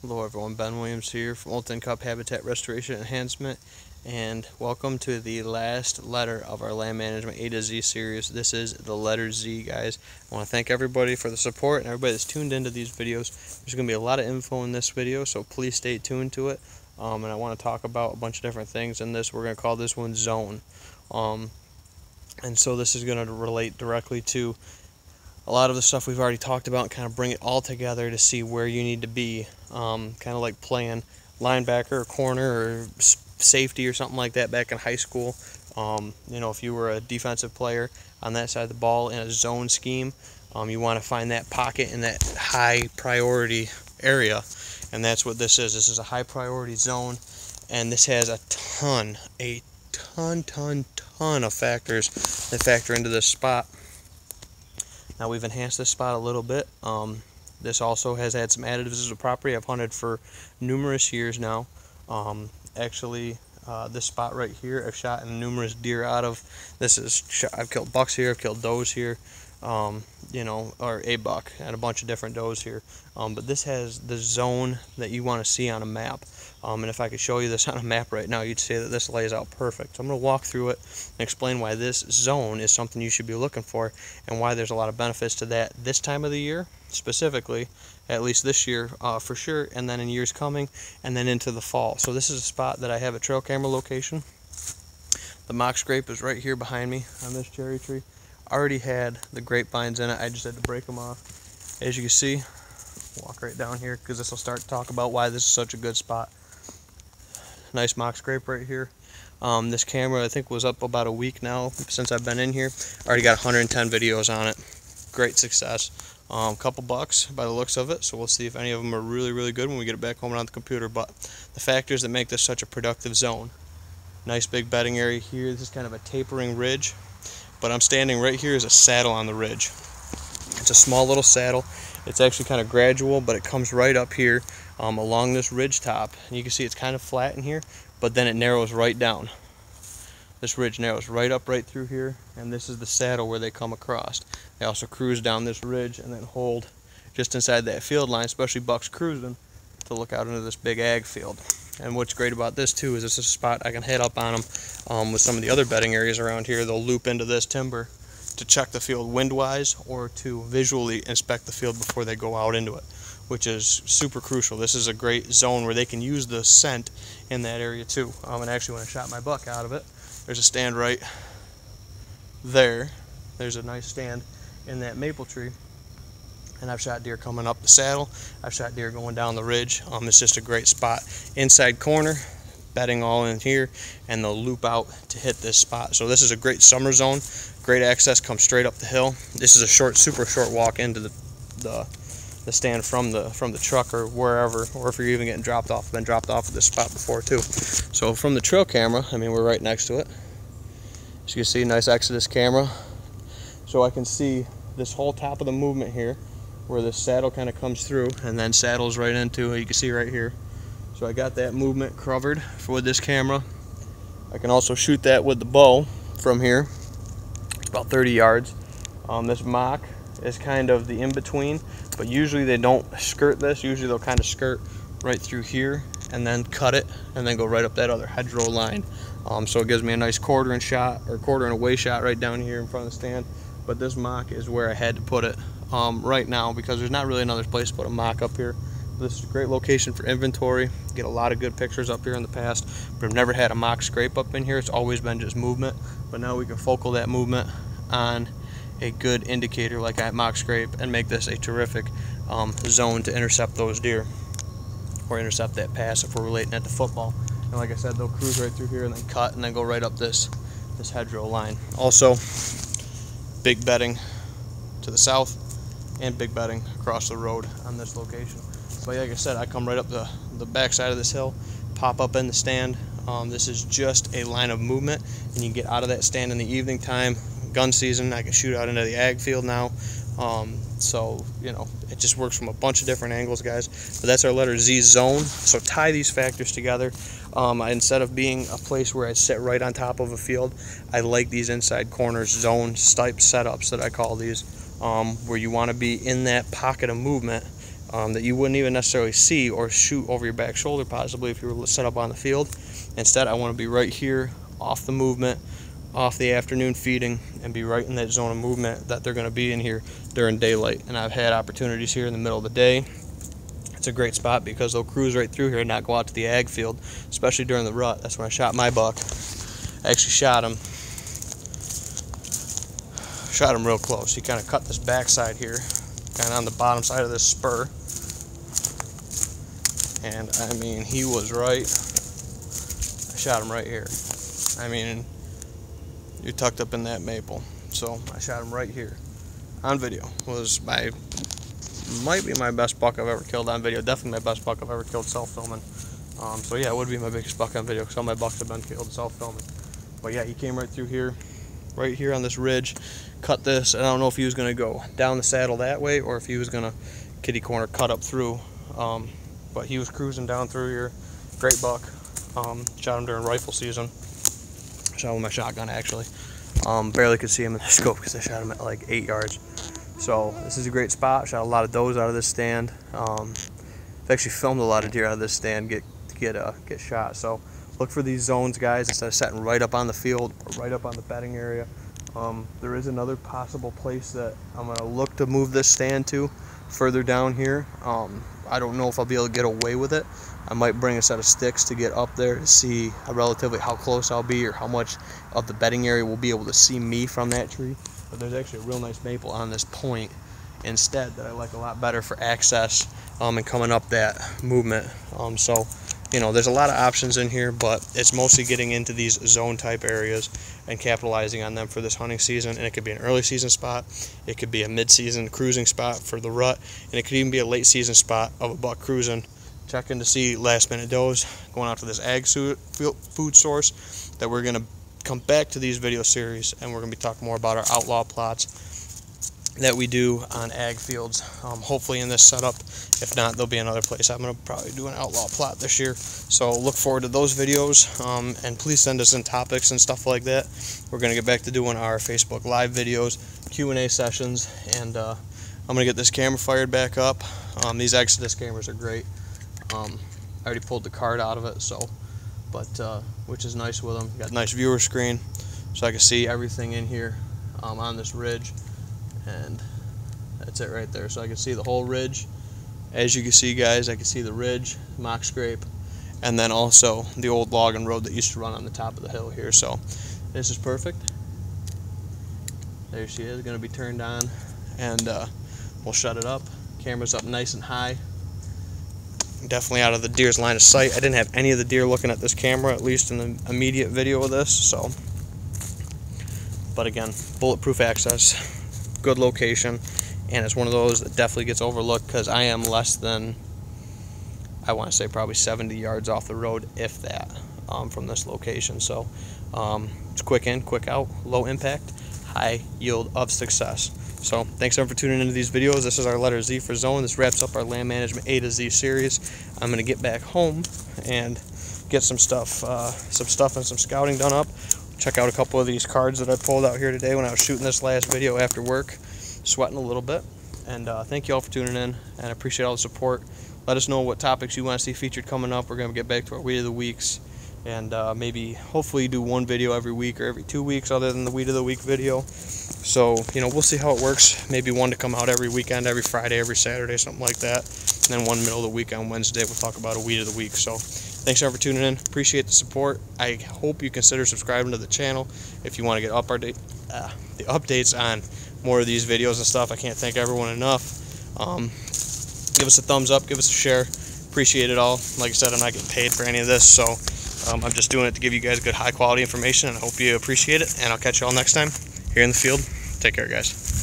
Hello everyone, Ben Williams here from Olton Cup Habitat Restoration Enhancement, and welcome to the last letter of our Land Management A to Z series. This is the letter Z, guys. I want to thank everybody for the support and everybody that's tuned into these videos. There's going to be a lot of info in this video, so please stay tuned to it. And I want to talk about a bunch of different things in this. We're going to call this one Zone. And so this is going to relate directly to a lot of the stuff we've already talked about and kind of bring it all together to see where you need to be, kind of like playing linebacker or corner or safety or something like that back in high school. You know, if you were a defensive player on that side of the ball in a zone scheme, you want to find that pocket in that high priority area, and that's what this is. This is a high priority zone, and this has a ton of factors that factor into this spot. Now we've enhanced this spot a little bit. This also has had some additives as a property. I've hunted for numerous years now. Actually, this spot right here, I've shot numerous deer out of. I've killed bucks here. I've killed does here. You know, or a buck and a bunch of different does here. But this has the zone that you want to see on a map. And if I could show you this on a map right now, you'd say that this lays out perfect. So I'm going to walk through it and explain why this zone is something you should be looking for and why there's a lot of benefits to that this time of the year, specifically, at least this year for sure, and then in years coming, and then into the fall. So this is a spot that I have a trail camera location. The mock scrape is right here behind me on this cherry tree. Already had the grapevines in it. I just had to break them off. As you can see, walk right down here because this will start to talk about why this is such a good spot. Nice mock scrape right here. This camera, I think, was up about a week now since I've been in here. Already got 110 videos on it. Great success. Couple bucks by the looks of it, so we'll see if any of them are really good when we get it back home and on the computer. But the factors that make this such a productive zone: nice big bedding area here. This is kind of a tapering ridge, but I'm standing right here as a saddle on the ridge. It's a small little saddle. It's actually kind of gradual, but it comes right up here along this ridge top. And you can see it's kind of flat in here, but then it narrows right down. This ridge narrows right up right through here, and this is the saddle where they come across. They also cruise down this ridge and then hold just inside that field line, especially bucks cruising, to look out into this big ag field. And what's great about this too is this is a spot I can head up on them with some of the other bedding areas around here. They'll loop into this timber to check the field wind-wise or to visually inspect the field before they go out into it, which is super crucial. This is a great zone where they can use the scent in that area too. And actually, when I shot my buck out of it, there's a stand right there. There's a nice stand in that maple tree. And I've shot deer coming up the saddle. I've shot deer going down the ridge. It's just a great spot. Inside corner, bedding all in here, and they'll loop out to hit this spot. So this is a great summer zone. Great access, comes straight up the hill. This is a super short walk into the stand from the truck or wherever, or if you're even getting dropped off, been dropped off at this spot before too. So from the trail camera, I mean, we're right next to it. As you can see, nice Exodus camera. So I can see this whole top of the movement here, where the saddle kind of comes through and then saddles right into it. You can see right here. So I got that movement covered with this camera. I can also shoot that with the bow from here. It's about 30 yards. This mock is kind of the in-between, but usually they don't skirt this. Usually they'll kind of skirt right through here and then cut it and then go right up that other hedgerow line. So it gives me a nice quarter-inch shot or quarter-and-away shot right down here in front of the stand. But this mock is where I had to put it right now because there's not really another place to put a mock up here. This is a great location for inventory. Get a lot of good pictures up here in the past, but I've never had a mock scrape up in here. It's always been just movement, but now we can focal that movement on a good indicator like that mock scrape and make this a terrific zone to intercept those deer or intercept that pass if we're relating it to football. And like I said, they'll cruise right through here and then cut and then go right up this hedgerow line. Also, big bedding to the south and big bedding across the road on this location. But like I said, I come right up the back side of this hill, pop up in the stand. This is just a line of movement, and you can get out of that stand in the evening time. Gun season, I can shoot out into the ag field now. So, you know, it just works from a bunch of different angles, guys. But that's our letter Z, zone. So tie these factors together. Instead of being a place where I sit right on top of a field, I like these inside corners, zone type setups that I call these, where you want to be in that pocket of movement that you wouldn't even necessarily see or shoot over your back shoulder possibly if you were set up on the field. Instead, I want to be right here off the movement, off the afternoon feeding, and be right in that zone of movement that they're going to be in here during daylight. And I've had opportunities here in the middle of the day. It's a great spot because they'll cruise right through here and not go out to the ag field, especially during the rut. That's when I shot my buck. I actually shot him real close. He kind of cut this backside here, kind of on the bottom side of this spur. And I mean, he was right. I shot him right here. I mean, you're tucked up in that maple. So I shot him right here on video. Might be my best buck I've ever killed on video. Definitely my best buck I've ever killed self-filming. So yeah, it would be my biggest buck on video because all my bucks have been killed self-filming. But yeah, he came right through here, right here on this ridge, cut this, and I don't know if he was going to go down the saddle that way or if he was going to kitty corner cut up through. But he was cruising down through here. Great buck. Shot him during rifle season. Shot him with my shotgun actually. Barely could see him in the scope because I shot him at like 8 yards. So this is a great spot. Shot a lot of does out of this stand. I've actually filmed a lot of deer out of this stand get shot. So look for these zones, guys, instead of setting right up on the field or right up on the bedding area. There is another possible place that I'm going to look to move this stand to further down here. I don't know if I'll be able to get away with it. I might bring a set of sticks to get up there to see relatively how close I'll be or how much of the bedding area will be able to see me from that tree. But there's actually a real nice maple on this point instead that I like a lot better for access and coming up that movement. So, you know, there's a lot of options in here, but it's mostly getting into these zone type areas and capitalizing on them for this hunting season. And it could be an early season spot, it could be a mid-season cruising spot for the rut, and it could even be a late season spot of a buck cruising, checking to see last minute does, going out to this ag food source that we're going to come back to these video series, and we're going to be talking more about our outlaw plots that we do on ag fields, hopefully in this setup. If not, there'll be another place I'm going to probably do an outlaw plot this year. So look forward to those videos, and please send us in topics and stuff like that. We're going to get back to doing our Facebook Live videos, Q&A sessions, and I'm going to get this camera fired back up. These Exodus cameras are great. I already pulled the card out of it, which is nice with them. Got a nice viewer screen, so I can see everything in here on this ridge. And that's it right there. So I can see the whole ridge. As you can see, guys, I can see the ridge, mock scrape, and then also the old logging road that used to run on the top of the hill here. So this is perfect. There she is, going to be turned on, and we'll shut it up. Camera's up nice and high. Definitely out of the deer's line of sight. I didn't have any of the deer looking at this camera, at least in the immediate video of this. So, but again, bulletproof access. Good location, and it's one of those that definitely gets overlooked because I am less than, I want to say probably 70 yards off the road, if that, from this location. So it's quick in, quick out, low impact, high yield of success. So thanks everyone for tuning into these videos. This is our letter Z for zone. This wraps up our land management A to Z series. I'm going to get back home and get some stuff and some scouting done up. Check out a couple of these cards that I pulled out here today when I was shooting this last video after work, sweating a little bit. And thank you all for tuning in, and I appreciate all the support. Let us know what topics you want to see featured coming up. We're going to get back to our Weed of the Weeks, and maybe hopefully do one video every week or every 2 weeks other than the Weed of the Week video. So, you know, we'll see how it works. Maybe one to come out every weekend, every Friday, every Saturday, something like that. And then one middle of the week on Wednesday, we'll talk about a Weed of the Week. So thanks everyone for tuning in. Appreciate the support. I hope you consider subscribing to the channel if you want to get the updates on more of these videos and stuff. I can't thank everyone enough. Give us a thumbs up, give us a share. Appreciate it all. Like I said, I'm not getting paid for any of this, so I'm just doing it to give you guys good high quality information, and I hope you appreciate it. And I'll catch you all next time here in the field. Take care, guys.